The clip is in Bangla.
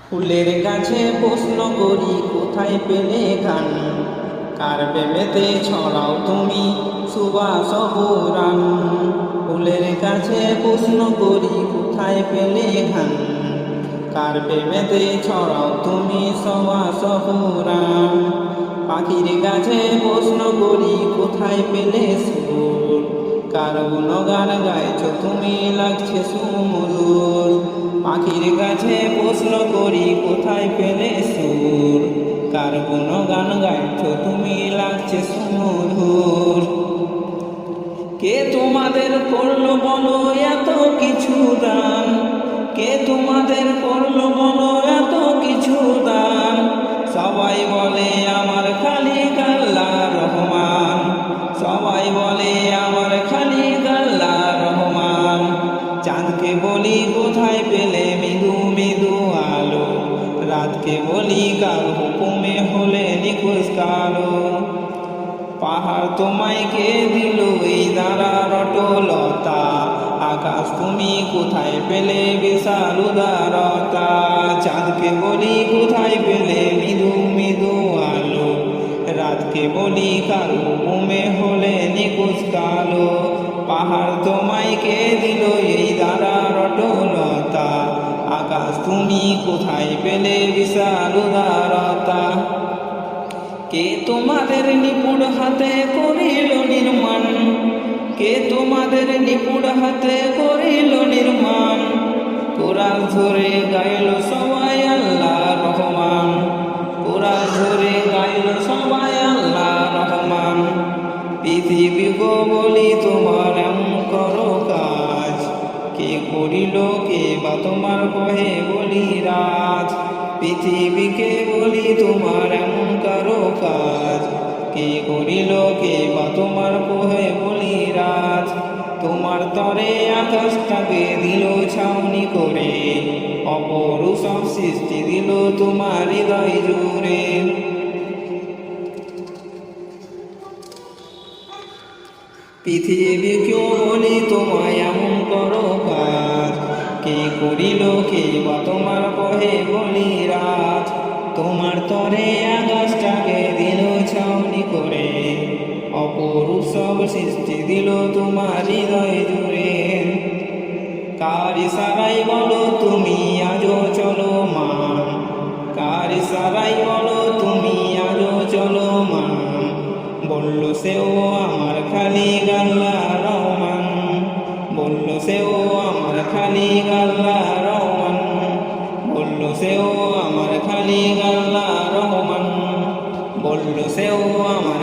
ফুলের গাছে প্রশ্ন করি কোথায় পেলে গান, কার প্রেমেতে ছড়াও তুমি সুবাস পুরাণ। ফুলের গাছে প্রশ্ন করি কোথায় পেলে গান, কার প্রেমেতে ছড়াও তুমি সুবাস পুরাণ। পাখির গাছে প্রশ্ন করি কোথায় পেলে সুর, কার গুণগান গাইছ তুমি লাগছে সুমধুর। পাখির গাছে প্রশ্ন করি কোথায় পেলে সুর, কার গুণগান গাইছ তুমি লাগছে সুমধুর। কে তোমাদের করলো বলো এত কিছু দান, কে তোমাদের করলো বলো এত কিছু দান। সবাই বলে আমার খালিক আল্লাহ রহমান, সবাই বলে আমার খালিক আল্লাহ রহমান। চাঁদকে বলি কোথায় পেলে মৃদু মৃদু আলো, রাতকে বলি কার হুকুমে হলে নিখোঁজ কালো। পাহাড় তোমায় কে দিল এই দ্বারা রটলতা, আকাশ তুমি কোথায় পেলে বিশাল উদারতা। চাঁদকে বলি কোথায় পেলে মৃদু মৃদু আলো, রাতকে বলি কার হুকুমে হলে নিখোঁজ কালো। পাহাড় তোমায় কে দিল এই দ্বারা রটলতা, আকাশ তুমি কোথায় পেলে বিশাল উদারতা। কে তোমাদের নিপুণ হাতে করিল নির্মাণ, কে তোমাদের নিপুণ হাতে করিল নির্মাণ। কোরআন ধরে গাইল সবাই আল্লাহ রহমান, কোরআন ধরে গাইল সবাই আল্লাহ রহমান। পৃথিবী গো বলি তোমার এমন করো কাজ, কে করিল কে বা তোমার কহে বলি রাজ। পৃথিবীকে বলি তোমার এমন কারো কাজ, কে করিল কে বা তোমার কহে বলি রাজ। তোমার তরে আকাশটাকে দিল ছাউনি করে, অপরু সব সৃষ্টি দিল তোমার হৃদয় জুড়ে। পৃথিবীকেও বলি তোমায় এমন করো কাজ, কে করিল কে বা তোমার কহে বলি রাজ। তোমার তরে আকাশটাকে দিল ছাউনি করে, অপরূপ সব সৃষ্টি দিল তোমার হৃদয় জুড়ে। কার ইশারায় বলো তুমি আজও চলো মান, কার ইশারায় বলো তুমি আজও চলো মান। বলল সেও আমার খালিক আল্লাহ রহমান, বলল সেও আমার খালিক আল্লাহ রহমান, বলল সেও আমার খালিক আল্লাহ রহমান, বলল সেও আমার